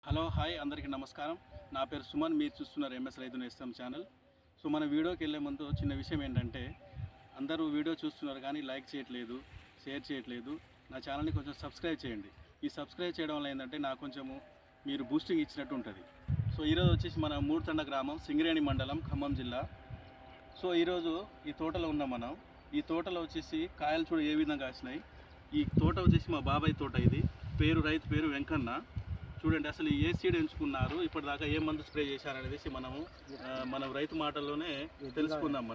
Hello hi అందరికీ నమస్కారం. నా పేరు సుమన్. మీరు చూస్తున్నారు ఎంఎస్ రైతు నేస్తం ఛానల్. సో మన వీడియోకి వెళ్ళే ముందు చిన్న విషయం ఏంటంటే, అందరూ వీడియో చూస్తున్నారు కానీ లైక్ చేయట్లేదు, షేర్ చేయట్లేదు. నా ఛానల్ని కొంచెం సబ్స్క్రైబ్ చేయండి. ఈ సబ్స్క్రైబ్ చేయడం వల్ల ఏంటంటే నాకు కొంచెము మీరు బూస్టింగ్ ఇచ్చినట్టు ఉంటుంది. సో ఈరోజు వచ్చేసి మన మూడుతండ గ్రామం, సింగరేణి మండలం, ఖమ్మం జిల్లా. సో ఈరోజు ఈ తోటలో ఉన్నాం మనం. ఈ తోటలో వచ్చేసి కాయలు చూడ ఏ విధంగా కాసినాయి. ఈ తోట వచ్చేసి మా బాబాయ్ తోట. ఇది రైతు పేరు వెంకన్న. చూడండి అసలు ఏ సీడ్ ఎంచుకున్నారు, ఇప్పటిదాకా ఏ మందు స్ప్రే చేశారనేది మనం రైతు మాటల్లోనే తెలుసుకుందాం.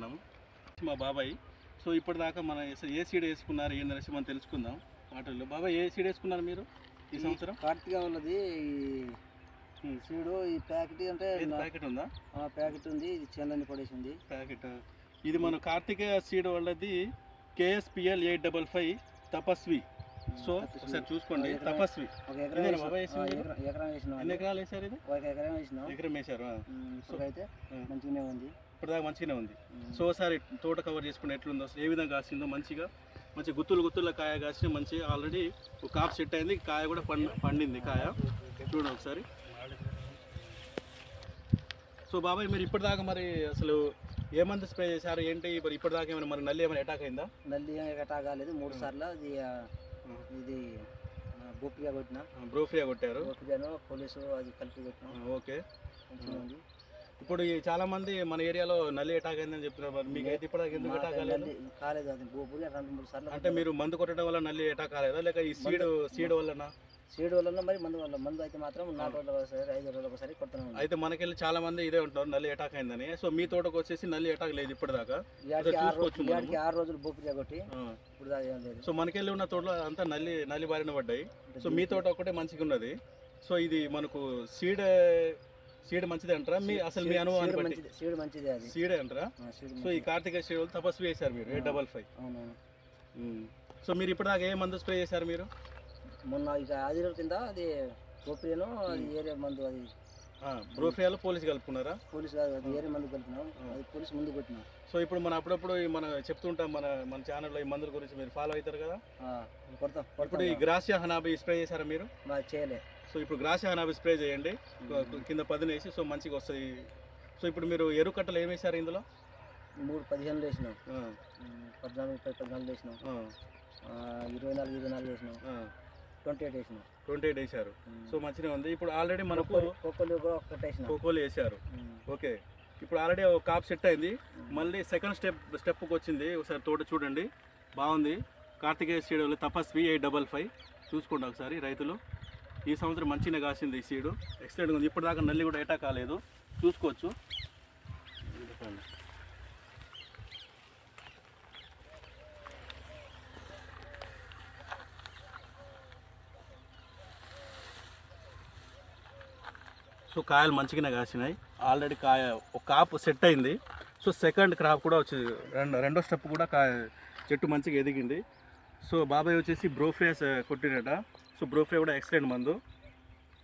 మా బాబాయ్ సో ఇప్పటిదాకా మనం అసలు ఏ సీడ్ వేసుకున్నారు ఏందనేసి మనం తెలుసుకుందాం మాటల్లో. బాబాయ్ ఏ సీడ్ వేసుకున్నారు మీరు ఈ సంవత్సరం? కార్తీగా ఉన్నది ఈ సీడు. ఈ ప్యాకెట్ అంటే ప్యాకెట్ ఉందా? ప్యాకెట్ ఉంది. ఇది చెందని పడేసింది ప్యాకెట్. ఇది మన కార్తీక సీడ్ వాళ్ళది KSPL 855 తపస్వి. సో ఒకసారి చూసుకోండి, తపస్వి. ఎన్ని ఎకరాలు వేసారు? ఇది ఎకరం వేసారు. అయితే మంచిగానే ఉంది, ఇప్పటిదాకా మంచిగానే ఉంది. సో ఒకసారి తోట కవర్ చేసుకుని ఎట్లుందో, అసలు ఏ విధంగా కాసిందో, మంచి గుత్తుల కాయ కాసి మంచి ఆల్రెడీ ఒక కాపు సెట్ అయింది. కాయ కూడా పండింది కాయ. చూడండి ఒకసారి. సో బాబాయ్ మీరు ఇప్పటిదాకా మరి అసలు ఏమంది స్ప్రే చేశారు ఏంటి? మరి ఇప్పటిదాకా ఏమైనా మరి నల్లి ఏమైనా అటాక్ అయిందా? నల్లి అటాక్ కాలేదు. 3 సార్లు ఇది బ్రోఫియా కొట్టారు. పోలీసు అది కలిపి కొట్టినా. ఓకే. ఇప్పుడు చాలా మంది మన ఏరియాలో నల్లి అటాక్ అయిందని చెప్తున్నారు. మరి మీకు అయితే ఇప్పుడు ఎందుకు అటాక్ కాలేదు? అది బోపురి 2-3 సార్లు. అంటే మీరు మందు కొట్టడం వల్ల నల్లి అటాక్ కాలేదా, లేక ఈ సీడ్ వల్ల? సీడ్ వల్ల మరి మందు అయితే మాత్రం 4 రోజులకు ఒకసారి 5 రోజులకు ఒకసారి కొడుతున్నాం. అయితే మనకెళ్ళి చాలా మంది ఇదే ఉంటారు, నల్లి అటాక్ అయిందని. సో మీ తోటకు వచ్చేసి నల్లి అటాక్ లేదు ఇప్పటిదాకా. 6 రోజులు బోపురి కొట్టి ఇప్పుడు లేదు. సో మనకెళ్ళి ఉన్న తోటలో అంతా నల్లి బారిన పడ్డాయి. సో మీ తోట ఒకటే మంచిగా ఉన్నది. సో ఇది మనకు సీడ్ మంచిది అంటారా? అసలు మీ అనుభవం సీడ్ మంచిది, అది సీడే అంటారా? సో ఈ కార్తీక సీడ్ తపస్వి వేశారు మీరు 855. సో మీరు ఇప్పటిదాకా ఏ మందు స్ప్రే చేశారు మీరు? మొన్న ఇక 5 రోజుల కింద అది బోపురిను, అది ఏరియా మందు. అది బ్రోఫియాలో పోలీస్ కలుపుకున్నారా? పోలీసు కాదు, అది ఏరియా మందు కలిపినాం. అది పోలీసు ముందు కొట్టినాం. సో ఇప్పుడు అప్పుడప్పుడు మనం చెప్తుంటాం మన ఛానల్లో ఈ మందుల గురించి. మీరు ఫాలో అవుతారు కదా? ఇప్పుడు ఈ గ్రాసియా హనాబి స్ప్రే చేశారా మీరు? చేయలే. సో ఇప్పుడు గ్రాసియా హనాబి స్ప్రే చేయండి, కింద 10 వేసి. సో మంచిగా వస్తుంది. సో ఇప్పుడు మీరు ఎరువు కట్టలు ఏమి వేశారు ఇందులో? 15 వేసినాం, 14 వేసినాం, 24 వేసినాం, 28 వేసినాం. 28 వేసారు. సో మంచిగా ఉంది. ఇప్పుడు ఆల్రెడీ మనకు కోకోలు వేసారు. ఓకే. ఇప్పుడు ఆల్రెడీ ఒక కాప్ సెట్ అయింది. మళ్ళీ సెకండ్ స్టెప్కి వచ్చింది. ఒకసారి తోట చూడండి, బాగుంది. కార్తికేయ సీడ్ తపస్వి 855 చూసుకోండి ఒకసారి రైతులు. ఈ సంవత్సరం మంచిగా కాసింది ఈ సీడు, ఎక్సలెంట్గా ఉంది. ఇప్పటిదాకా నల్లి కూడా అటాక్ కాలేదు, చూసుకోవచ్చు. సో కాయలు మంచిగానే కాసినాయి. ఆల్రెడీ ఒక కాపు సెట్ అయింది. సో సెకండ్ క్రాప్ కూడా వచ్చింది, రెండో స్టెప్ కూడా చెట్టు మంచిగా ఎదిగింది. సో బాబాయ్ వచ్చేసి బ్రోఫియా కొట్టినట. సో బ్రోఫియా కూడా ఎక్సలెంట్ మందు.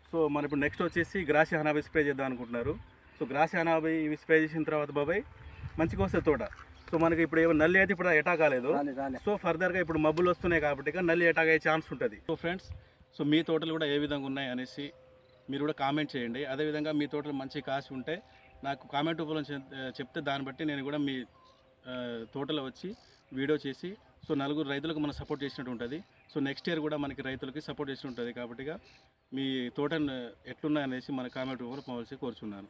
సో మన ఇప్పుడు నెక్స్ట్ వచ్చేసి గ్రాసియా హనాబి స్ప్రే చేద్దాం అనుకుంటున్నారు. సో గ్రాసియా హనాబి ఇవి స్ప్రే చేసిన తర్వాత బాబాయ్ మంచిగా వస్తుంది తోట. సో మనకి ఇప్పుడు ఏమో నల్లి అయితే ఇప్పుడు అటాక్ కాలేదు. సో ఫర్దర్గా ఇప్పుడు మబ్బులు వస్తున్నాయి కాబట్టి నల్లి అటాక్ అయ్యే ఛాన్స్ ఉంటుంది. సో ఫ్రెండ్స్, సో మీ తోటలు కూడా ఏ విధంగా ఉన్నాయి అనేసి మీరు కూడా కామెంట్ చేయండి. అదేవిధంగా మీ తోటలు మంచి కాసి ఉంటే నాకు కామెంట్ రూపంలో చెప్తే దాన్ని బట్టి నేను కూడా మీ తోటలో వచ్చి వీడియో చేసి సో 4 రైతులకు మనం సపోర్ట్ చేసినట్టు ఉంటుంది. సో నెక్స్ట్ ఇయర్ కూడా మనకి రైతులకి సపోర్ట్ చేసినట్టు ఉంటుంది. కాబట్టి మీ తోటను ఎట్లున్నాయనేసి మన కామెంట్ రూపంలో పంపాల్సి కోరుచున్నాను.